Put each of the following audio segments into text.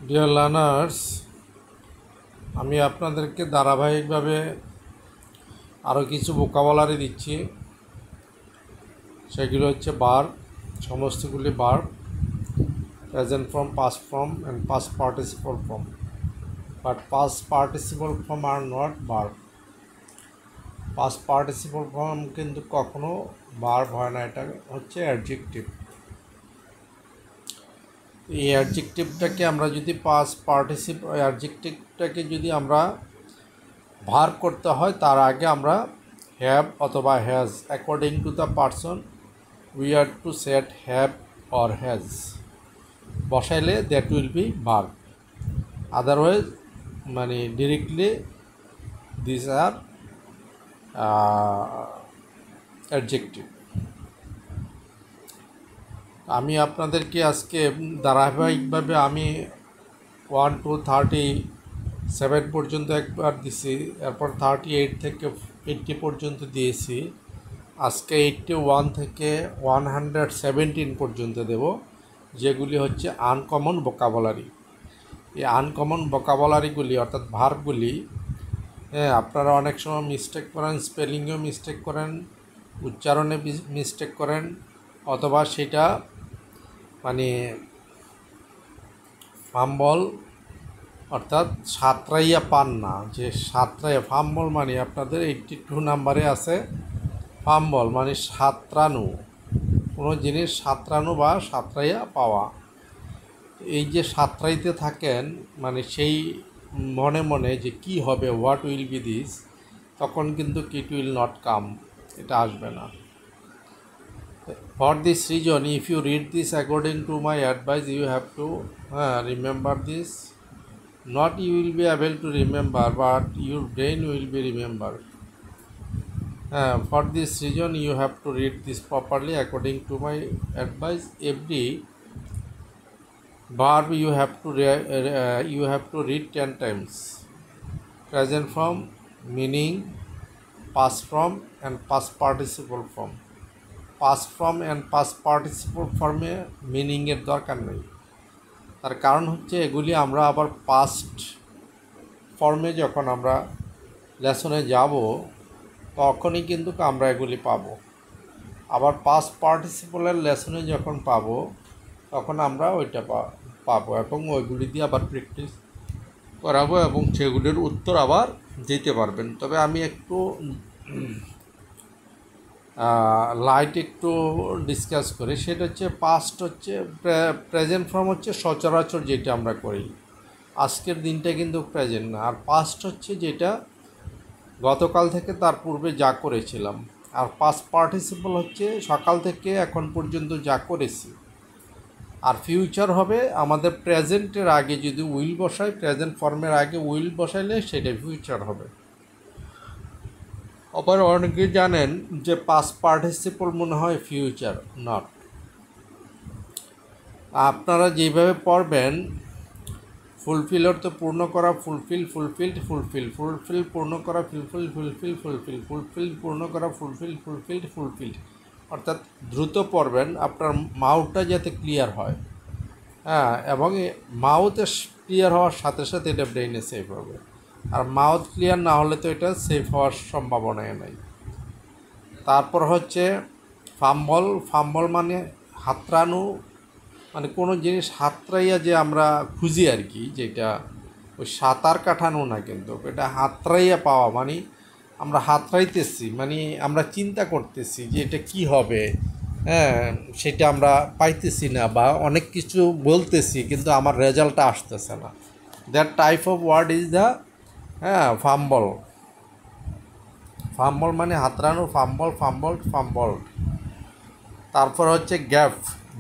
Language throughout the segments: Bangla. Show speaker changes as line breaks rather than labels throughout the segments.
ডিয়ার লার্নার্স, আমি আপনাদেরকে ধারাবাহিকভাবে আরও কিছু ভোকাবুলারি দিচ্ছি। সেগুলো হচ্ছে ভার্ব, সমস্তগুলি verb, present form, past form and past participle form. But past participle form are not verb. Past participle form কিন্তু কখনো ভার্ব হয় না, এটা হচ্ছে অ্যাডজেক্টিভ। এই অ্যাডজেক্টিভটাকে আমরা যদি অ্যাডজেক্টিভটাকে যদি আমরা ভার্ব করতে হয়, তার আগে আমরা হ্যাভ অথবা has, according to the person we are to set have or has বসাইলে that will be verb. Otherwise directly this are adjective. আমি আপনাদেরকে আজকে ধারাবাহিকভাবে আমি 1 to 37 পর্যন্ত একবার দিছি, এরপর 38 থেকে 80 পর্যন্ত দিয়েছি। আজকে 81 থেকে 117 পর্যন্ত দেব, যেগুলি হচ্ছে আনকমন ভোকাবুলারি। এই আনকমন ভোকাবুলারিগুলি অর্থাৎ ভার্বগুলি, আপনারা অনেক সময় মিস্টেক করেন, স্পেলিংয়েও মিস্টেক করেন, উচ্চারণে মিস্টেক করেন, অথবা সেটা ফাম্বল অর্থাৎ সাঁতরাইয়া পান না। যে সাঁতরাইয়া ফাম্বল আপনাদের 82 নাম্বারে আছে। ফাম্বল সাঁতরানো, কোনো জিনিস সাঁতরানো বা সাঁতরাইয়া পাওয়া। এই যে সাঁতরাইতে থাকেন সেই মনে মনে যে কি হবে, হোয়াট উইল বি দিস, তখন কিন্তু ইট উইল নট কাম, এটা আসবে না। For this reason, if you read this according to my advice, you have to remember this. Not you will be able to remember, but your brain will be remember. For this reason, you have to read this properly according to my advice. Every verb you have to read 10 times. Present form, meaning, past form, and past participle form. Past form and past participle ফর্মে মিনিংয়ের দরকার নেই। তার কারণ হচ্ছে এগুলি আমরা আবার পাস্ট ফর্মে যখন আমরা লেসনে যাব, তখনই কিন্তু আমরা এগুলি পাবো। আবার পাস্ট পার্টিসিপলের লেসনে যখন পাবো, তখন আমরা ওইটা পাবো এবং ওইগুলি দিয়ে আবার প্র্যাকটিস করাবো এবং সেগুলির উত্তর আবার দিতে পারবেন। তবে আমি একটু লাইট একটু ডিসকাস করি। সেটা হচ্ছে পাস্ট হচ্ছে প্রেজেন্ট ফর্ম হচ্ছে সচরাচর যেটা আমরা করি, আজকের দিনটা কিন্তু প্রেজেন্ট না। আর পাস্ট হচ্ছে যেটা গতকাল থেকে তার পূর্বে যা করেছিলাম। আর পাস্ট পার্টিসিপল হচ্ছে সকাল থেকে এখন পর্যন্ত যা করেছি। আর ফিউচার হবে আমাদের প্রেজেন্টের আগে যদি উইল বসাই, প্রেজেন্ট ফর্মের আগে উইল বসাইলে সেটা ফিউচার হবে। আবার অনেকে জানেন যে পাস্ট পার্টিসিপল মনে হয় ফিউচার, নট। আপনারা যেভাবে পড়বেন, ফুলফিল অর্থ পূর্ণ করা, ফুলফিল, ফুলফিল্ড, ফুলফিল, ফুলফিল পূর্ণ করা, ফুলফিল, ফুলফিল, ফুলফিল, ফুলফিল পূর্ণ করা, ফুলফিল, ফুলফিল্ড, ফুলফিল্ড। অর্থাৎ দ্রুত পড়বেন, আপনার মাউথটা যাতে ক্লিয়ার হয়, এবং মাউথে ক্লিয়ার হওয়ার সাথে সাথে এটা ব্রেইনে সেভ হবে। আর মাউথ ক্লিয়ার না হলে তো এটা সেভ হওয়ার সম্ভাবনাই নেই। তারপর হচ্ছে ফাম্বল। ফাম্বল হাতড়ানো, কোনো জিনিস হাতড়াইয়া যে আমরা খুঁজি আর কি, যেটা ওই সাঁতার কাটানো না, কিন্তু এটা হাতড়াইয়া পাওয়া আমরা হাতড়াইতেছি, আমরা চিন্তা করতেছি যে এটা কি হবে, সেটা আমরা পাইতেছি না, বা অনেক কিছু বলতেছি কিন্তু আমার রেজাল্টটা আসতেছে না। That type of word is the fumble. Fumble হাতড়ানো, ফাম্বল, ফাম্বল, ফাম্বল। তারপর হচ্ছে গ্যাপ,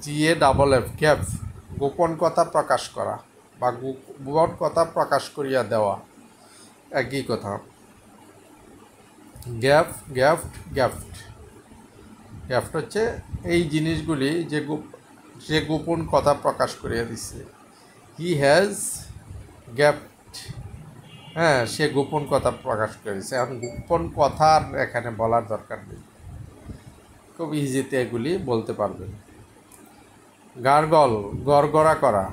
GAFF, গ্যাপ, গোপন কথা প্রকাশ করা বা গোপন কথা প্রকাশ করিয়া দেওয়া, একই কথা। গ্যাপ, গ্যাফট, গ্যাফট। গ্যাফট হচ্ছে এই জিনিসগুলি যে গোপন কথা প্রকাশ করিয়া দিচ্ছে। হি হ্যাজ গ্যাফট, সে গোপন কথা প্রকাশ করেছে। এখন গোপন কথা আর এখানে বলার দরকার নেই, খুব ইজিতে এগুলি বলতে পারবেন। গার্গল, গড়গড়া করা,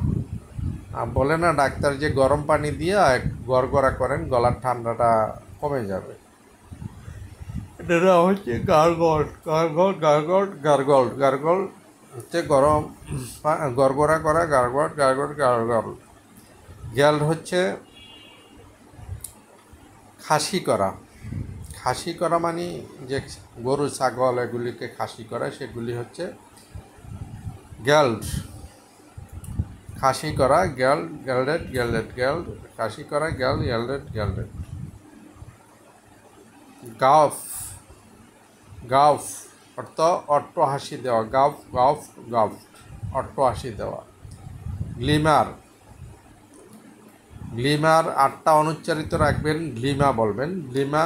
বলে না ডাক্তার যে গরম পানি দিয়ে গড়গড়া করেন, গলার ঠান্ডাটা কমে যাবে। এটা হচ্ছে gargle gargle gargle gargle gargle হচ্ছে গরম গড়গড়া করা, গার্গল গার্গল গার্গল। গ্যাল হচ্ছে খাসি করা। খাসি করা মানে যে গরু ছাগল এগুলিকে খাসি করা, সেগুলি হচ্ছে গ্যাল্ড। খাসি করা গ্যাল, গ্যালডেড গ্যালডেড গ্যাল্ড, খাসি করা গ্যাল, গ্যালডেড গ্যালডেড। গাফ গাফ অর্থ অট্ট হাসি দেওয়া, গাফ গাফ গাফ অট্ট হাসি দেওয়া। গ্লিমার গ্লিমার 8টা অনুচ্চারিত রাখবেন, গ্লিমা বলবেন। গ্লিমা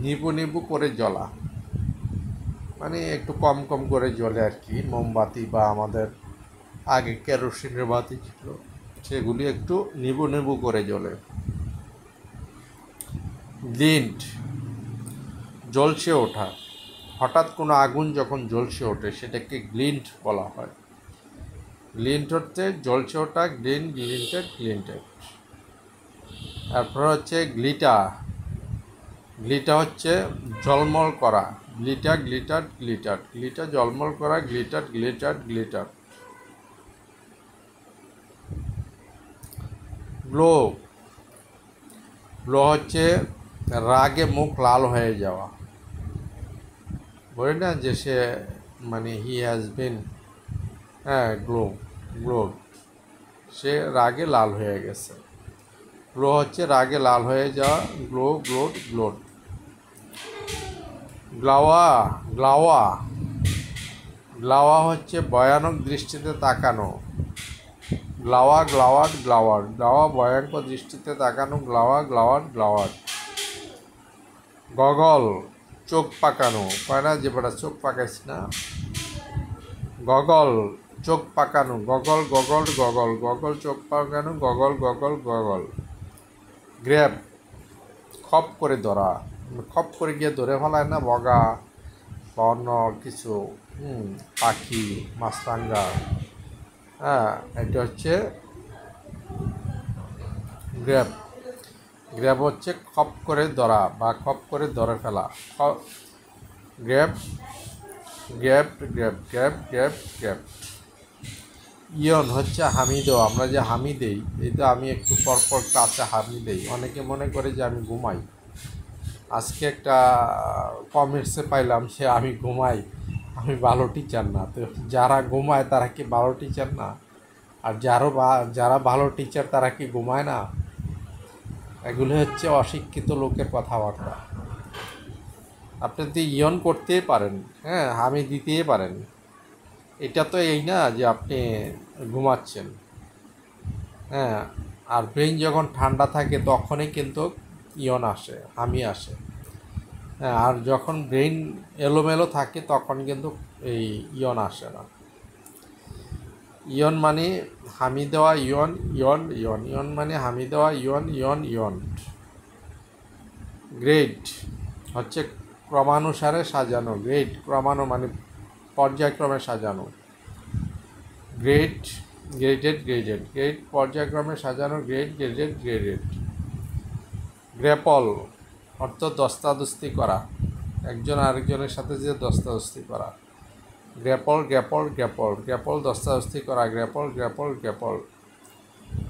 নিবু নিবু করে জ্বলা, মানে একটু কম কম করে জ্বলে আর কি। মোমবাতি বা আমাদের আগে কেরোসিনের বাতি ছিল, সেগুলি একটু নিবু নিবু করে জ্বলে। গ্লিন্ট জ্বলসে ওঠা, হঠাৎ কোনো আগুন যখন জ্বলসে ওঠে সেটাকে গ্লিন্ট বলা হয়। গ্লিন্ট হচ্ছে জ্বলসে ওঠা, গ্লিন্ট গ্লিন্টেড গ্লিন্টেড। তারপর হচ্ছে গ্লিটা। গ্লিটা হচ্ছে ঝলমল করা, গ্লিটা গ্লিটার গ্লিটার। গ্লিটা ঝলমল করা, glitter glitter glitter. Glow glow হচ্ছে রাগে মুখ লাল হয়ে যাওয়া। বলি না যে সে মানে হি হ্যাজ বিন, হ্যাঁ গ্লো গ্লোড, সে রাগে লাল হয়ে গেছে। গ্লো হচ্ছে রাগে লাল হয়ে যাওয়া, গ্লো গ্লোড গ্লোড। গ্লাওয়া গ্লাওয়া গ্লাওয়া হচ্ছে ভয়ানক দৃষ্টিতে তাকানো। গ্লাওয়া গ্লাওয়াট গ্লাওয়ার, গ্লাওয়া ভয়ঙ্কর দৃষ্টিতে তাকানো, গ্লাওয়া গ্লাওয়াট গ্লাওয়ার। গগল চোখ পাকানো, কয় না যে বেটা চোখ পাকাইস না। গগল চোখ পাকানো, গগল গগল গগল, গগল চোখ পাকানো, গগল গগল গগল। গ্র্যাব খপ করে ধরা, খপ করে গিয়ে ধরে ফেলায় না বগা বা অন্য কিছু পাখি মাছরাঙ্গা, হ্যাঁ এটা হচ্ছে গ্র্যাব। গ্র্যাব হচ্ছে খপ করে ধরা বা খপ করে ধরে ফেলা। Grab grab grab grab grab grab. Yawn হচ্ছে হামি দেওয়া, আমরা যে হামি দেই, এই তো আমি একটু পরপর কাছে হামি দেই, অনেকে মনে করে যে আমি ঘুমাই। আজকে একটা কমেন্টসে পাইলাম সে আমি ঘুমাই, আমি ভালো টিচার না। তো যারা ঘুমায় তারা কি ভালো টিচার না? আর যারা ভালো টিচার তারা কি ঘুমায় না? এগুলো হচ্ছে অশিক্ষিত লোকের কথাবার্তা। আপনি তো ইয়ন করতেই পারেন, হ্যাঁ হামি দিতেই পারেন, এটা তো এই না যে আপনি ঘুমাচ্ছেন। হ্যাঁ, আর ব্রেন যখন ঠান্ডা থাকে তখনই কিন্তু ইয়ন আসে, হামি আসে। হ্যাঁ, আর যখন ব্রেন এলোমেলো থাকে তখন কিন্তু এই ইয়ন আসে না। ইয়ন মানে হামি দেওয়া, ইয়ন ইয়ন ইয়ন, ইয়ন মানে হামি দেওয়া, ইয়ন ইয়ন ইয়ন। গ্রেড হচ্ছে ক্রমানুসারে সাজানো, গ্রেড ক্রমাণু মানে পর্যায়ক্রমে সাজানো। গ্রেড গ্রেডেড গ্রেডেড, গ্রেড পর্যায়ক্রমে সাজানো, গ্রেড গ্রেডেড গ্রেডেড। গ্র্যাপল অর্থ দস্তাদস্তি করা, একজন আরেকজনের সাথে যে দস্তাদস্তি করা। গ্র্যাপল গ্র্যাপল গ্র্যাপল, গ্র্যাপল দস্তাদস্তি করা, গ্র্যাপল গ্র্যাপল গ্র্যাপল।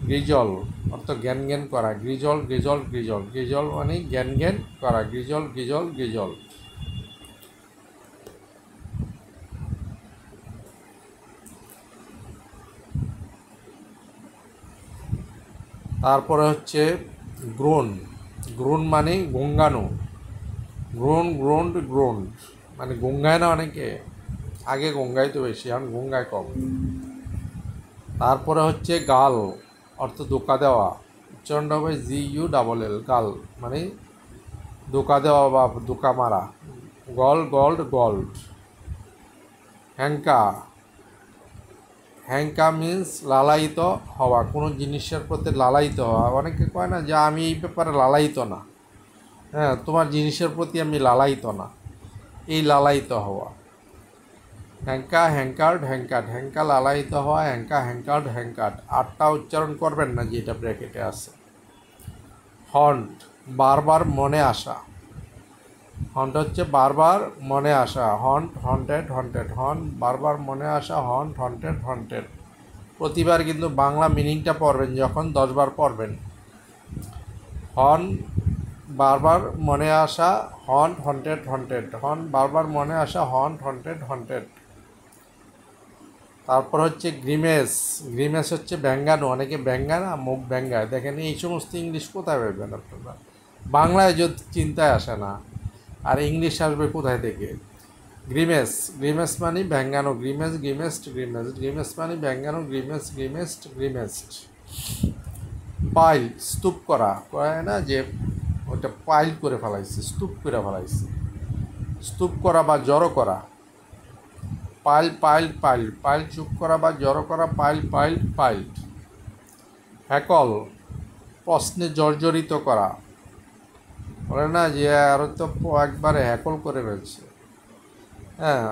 গ্রিজল অর্থ জ্ঞান জ্ঞান করা, গ্রিজল গ্রিজল গ্রিজল, গ্রিজল মানে জ্ঞান জ্ঞান করা, গ্রিজল গ্রিজল গ্রিজল। তারপরে হচ্ছে গ্রোন। গ্রোন মানে গঙ্গানো, গ্রোন গ্রোন গ্রোন মানে গঙ্গায় না অনেকে, আগে গঙ্গায় তো বেশি, এখন গঙ্গায় কম। তারপরে হচ্ছে গাল অর্থ ধোকা দেওয়া, উচ্চারণটা হবে GULL, গাল মানে ধোকা দেওয়া বা ধোকা মারা। গল গল্ড গল্ড। হ্যাঙ্কা, হ্যাঙ্কা মিন্স লালায়িত হওয়া, কোনো জিনিসের প্রতি লালায়িত হওয়া। অনেকে কয় না যে আমি এই ব্যাপারে লালায়িত না, হ্যাঁ তোমার জিনিসের প্রতি আমি লালায়িত না, এই লালায়িত হওয়া। হ্যাঙ্কা, হ্যাঙ্কার্ড, হ্যাঙ্কাট, হ্যাঙ্কা লালায়িত হওয়া, হ্যাঙ্কা, হ্যাঙ্কার্ড, হ্যাঙ্কাট। আটটা উচ্চারণ করবেন না যেটা ব্র্যাকেটে আছে। হন্ট, বারবার মনে আসা। হন্ট হচ্ছে বারবার মনে আসা। হন্ট, হন্টেড, হন্টেড। হন্ট, বারবার মনে আসা। হন্ট, হন্টেড, হন্টেড। প্রতিবার কিন্তু বাংলা মিনিংটা পড়বেন যখন 10 বার পড়বেন। হন, বারবার মনে আসা। হন্ট, হন্টেড, হন্টেড। হন, বারবার মনে আসা। হন্ট, হন্টেড, হন্টেড। তারপর হচ্ছে গ্রিমেস। গ্রিমেস হচ্ছে ব্যঙ্গানো। অনেকে ব্যঙ্গায় না, মুখ ব্যঙ্গায়। দেখেন এই সমস্ত ইংলিশ কোথায় পাবেন আপনারা? বাংলায় যদি চিন্তায় আসে না, আর ইংলিশ আসবে কোথায় থেকে? গ্রিমেস, গ্রিমেস মানে ব্যঙ্গানো। গ্রিমেস, গ্রিমেসড, গ্রিমেস। গ্রিমেস মানে ব্যঙ্গানো। গ্রিমেস, গ্রিমেসড, গ্রিমেসড। পাইল, স্তূপ করা। কয় না যে ওটা পাইল করে ফেলাইছে, স্তূপ করে ফেলাইছে। স্তূপ করা বা জড়ো করা। Pile, pile, pile. পাইল চুপ করা বা জড়ো করা। Pile, pile, পাইল্ড। হ্যাকল, প্রশ্নে জর্জরিত করা। বলে না যে আরও তো একবারে হ্যাকল করে ফেলছে। হ্যাঁ,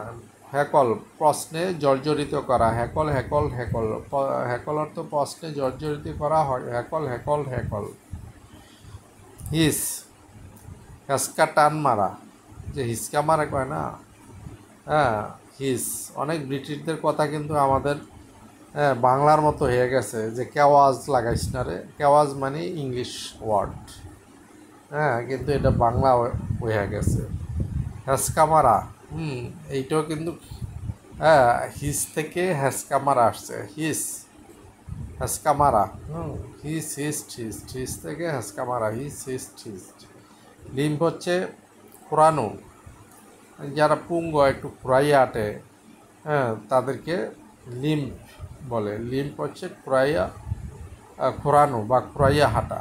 হ্যাকল, প্রশ্নে জর্জরিত করা। Haeckel, Haeckel, Haeckel. হ্যাকল অর্থ প্রশ্নে জর্জরিত করা হয়। Haeckel, Haeckel, Haeckel. হিস, হ্যাসকা টান মারা। যে হিসকা মারা কয় না, হ্যাঁ, হিস। অনেক ব্রিটিশদের কথা কিন্তু আমাদের বাংলার মতো হয়ে গেছে, যে কেওয়াজ লাগাইস না রে। কেওয়াজ মানে ইংলিশ ওয়ার্ড, হ্যাঁ, কিন্তু এটা বাংলা হয়ে গেছে। হ্যাসকামারা, এইটাও কিন্তু হ্যাঁ, হিস থেকে হ্যাসকামারা আসছে। হিস, হ্যাসকামারা। হিস, হিস্ট, হিস্ট। হিস থেকে হ্যাসকামারা। হিস, হিস্ট, হিস্ট। লিম্ফ হচ্ছে খোরানো। যারা পুঙ্গ একটু খুরাইয়া আটে, হ্যাঁ, তাদেরকে লিম্ফ বলে। লিম্ফ হচ্ছে খুরাইয়া, খোরানো বা খুরাইয়া হাঁটা।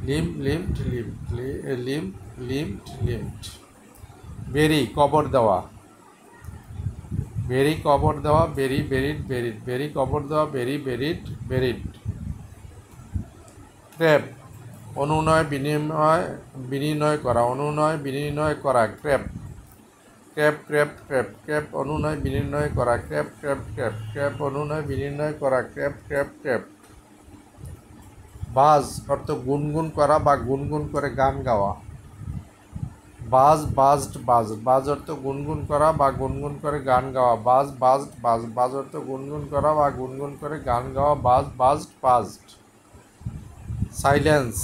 Limp, limp, limp, limp, limp, limp. Bury, কবর দেওয়া। বেরি, কবর দেওয়া। বেরি, বেরিড, বেরিড। বেরি, কবর দেওয়া। বেরি, বেরিড, বেরিড। ক্র্যাপ, অনুনয় বিনিময়, বিনিময় করা। অনুনয় বিনিময় করা। Crap, crap, crap, crap. Crap, অনুনয় বিনিময় করা। Crap, crap, crap. ক্র্যাপ, অনুনয় বিনিময় করা। Crap, crap, crap. বাজ অর্থ গুনগুন করা বা গুনগুন করে গান গাওয়া। বাজ, বাজড, বাজ। বাজ অর্থ গুনগুন করা বা গুনগুন করে গান গাওয়া। বাজ, বাজড, বাজ। বাজ অর্থ গুনগুন করা বা গুনগুন করে গান গাওয়া। বাজ, বাজড, বাজড। সাইলেন্স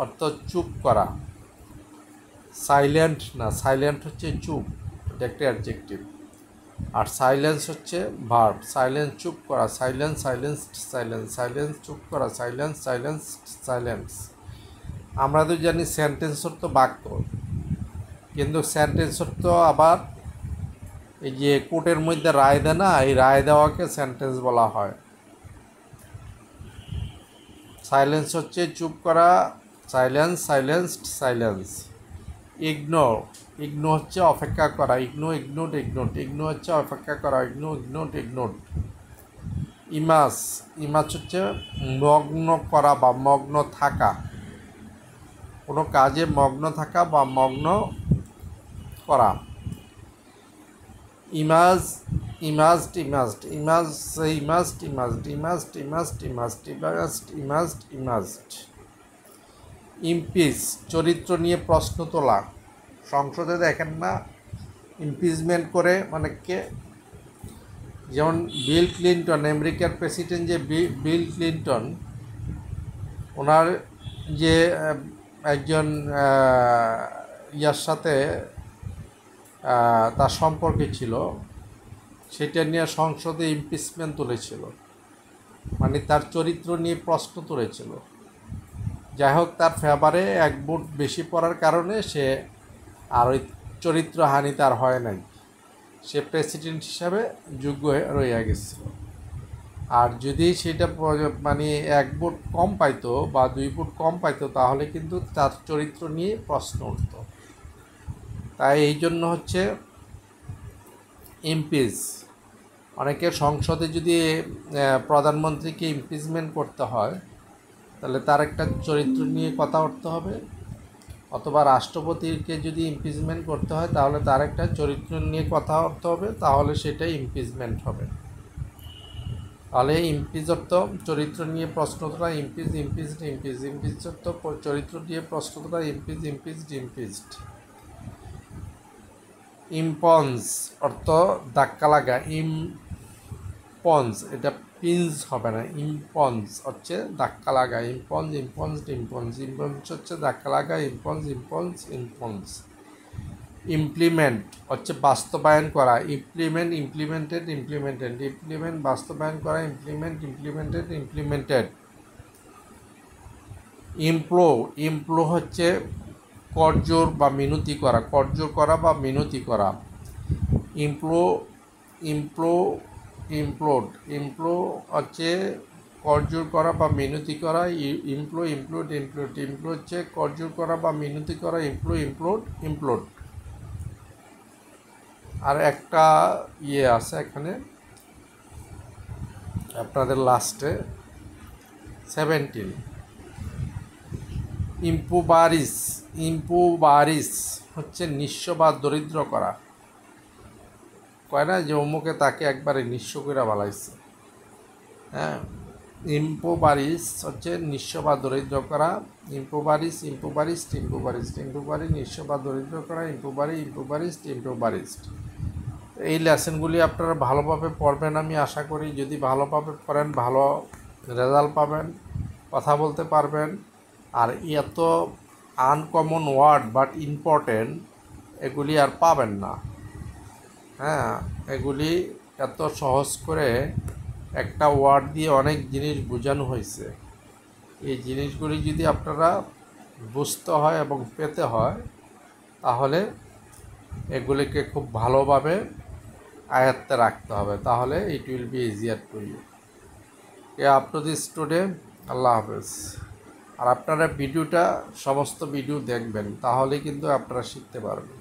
অর্থ চুপ করা। সাইলেন্ট না, সাইলেন্ট হচ্ছে চুপ, এটা একটা অ্যাডজেক্টিভ। আর সাইলেন্স হচ্ছে ভার্ব। সাইলেন্স, চুপ করা। Silence, সাইলেন্সড, silence. সাইলেন্স, চুপ করা। Silence, silence, silence. আমরা তো জানি সেন্টেন্স অর্থ বাক্য, কিন্তু সেন্টেন্স অর্থ আবার এই যে কোর্টের মধ্যে রায় দেয় না, এই রায় দেওয়াকে সেন্টেন্স বলা হয়। সাইলেন্স হচ্ছে চুপ করা। Silence, সাইলেন্সড, silence. ইগনোর, ইগনো হচ্ছে অপেক্ষা করা। ইগনো, ইগনোড, ইগনোড। ইগনো হচ্ছে অপেক্ষা করা। ইগনো, ইগনোড, ইগনোড। ইমাস, ইমাস হচ্ছে মগ্ন করা বা মগ্ন থাকা। কোনো কাজে মগ্ন থাকা বা মগ্ন করা। ইমাজ, ইমাজড, ইমাজড। ইমাজ, ইমাজড, ইমাজড। ইমাজড, ইমাজড, ইমাজড। ইমাজড, ইমাজড, ইমাজড। ইমপিচ, চরিত্র নিয়ে প্রশ্ন তোলা। সংসদে দেখেন না ইমপিচমেন্ট করে অনেককে, যেমন বিল ক্লিন্টন, আমেরিকার প্রেসিডেন্ট যে বিল ক্লিন্টন, ওনার যে একজন ইয়ার সাথে তার সম্পর্কে ছিল, সেটা নিয়ে সংসদে ইমপিচমেন্ট তুলেছিল, মানে তার চরিত্র নিয়ে প্রশ্ন তুলেছিল। যাই হোক, তার ফেভারে এক ভোট বেশি পড়ার কারণে সে আর ওই চরিত্রহানি তার হয় নাই, সে প্রেসিডেন্ট হিসাবে যোগ্য রইয়া গেছিল। আর যদি সেটা মানে এক ভোট কম পাইতো বা 2 ভোট কম পাইতো, তাহলে কিন্তু তার চরিত্র নিয়ে প্রশ্ন উঠত। তাই এই জন্য হচ্ছে ইমপিচ। অনেকের সংসদে যদি অথবা রাষ্ট্রপতিকে যদি ইমপিচমেন্ট করতে হয় তাহলে তার একটা চরিত্র নিয়ে কথা বলতে হবে, তাহলে সেটাই ইমপিচমেন্ট হবে। তাহলে ইমপিচ অর্থ চরিত্র নিয়ে প্রশ্ন তোলা, ইমপিচ ইমপিচড ইমপিচ, ইমপিচ অর্থ চরিত্র নিয়ে প্রশ্ন তোলা, ইমপিচ ইমপিচড ইমপিচড। ইম্পন্স অর্থ ধাক্কা লাগা, ইম্পন্স এটা পিঞ্চ হবে না, ইম্পন্স হচ্ছে ধাক্কা লাগা, ইম্পন্স ইম্পন্সড ইম্পন্স, ইম্পন্স হচ্ছে ধাক্কা লাগা, ইম্পন্স ইম্পন্স ইম্পন্স। ইমপ্লিমেন্ট হচ্ছে বাস্তবায়ন করা, ইমপ্লিমেন্ট ইমপ্লিমেন্টেড ইমপ্লিমেন্টেড, ইমপ্লিমেন্ট বাস্তবায়ন করা, ইমপ্লিমেন্ট ইমপ্লিমেন্টেড ইমপ্লিমেন্টেড। ইমপ্লো, ইমপ্লো হচ্ছে করজোর বা মিনতি করা, করজোর করা বা মিনতি করা। ইমপ্লো, ইমপ্লো, ইমপ্লোড, ইমপ্লো হচ্ছে করজোর করা বা মিনতি করা, ইমপ্লো ইমপ্লোড ইমপ্লোড, ইমপ্লো হচ্ছে করজোর করা বা মিনতি করা, ইমপ্লো ইমপ্লোড ইমপ্লোড। আর একটা আছে এখানে আপনাদের লাস্টে 17, ইম্পুবারিস, ইম্পুবারিস হচ্ছে নিঃস্ব বা দরিদ্র করা। কয় না যে অমুকে তাকে একবারে নিঃস্ব করে বালাইছে। হ্যাঁ, ইম্পোবারিস হচ্ছে নিঃস্ব বা দরিদ্র করা, ইম্পোবারিস ইম্পোবারিস ইম্পোবারিস, ইম্পোবারি নিঃস্ব বা দরিদ্র করা, ইম্পোবারি ইম্পোবারিস ইম্পোবারিস। এই লেসনগুলি আপনারা ভালোভাবে পড়বেন আমি আশা করি। যদি ভালোভাবে পড়েন ভালো রেজাল্ট পাবেন, কথা বলতে পারবেন। আর এত আনকমন ওয়ার্ড বাট ইম্পর্টেন্ট এগুলি আর পাবেন না। হ্যাঁ, এগুলি এত সহজ করে একটা ওয়ার্ড দিয়ে অনেক জিনিস বোঝানো হয়েছে। এই জিনিসগুলি যদি আপনারা বুঝতে হয় এবং পেতে হয় তাহলে এগুলিকে খুব ভালোভাবে আয়ত্তে রাখতে হবে, তাহলে it will be easier to you. Up to this today, আল্লাহ হাফেজ। আর আপনারা ভিডিওটা সমস্ত ভিডিও দেখবেন, তাহলে কিন্তু আপনারা শিখতে পারবেন।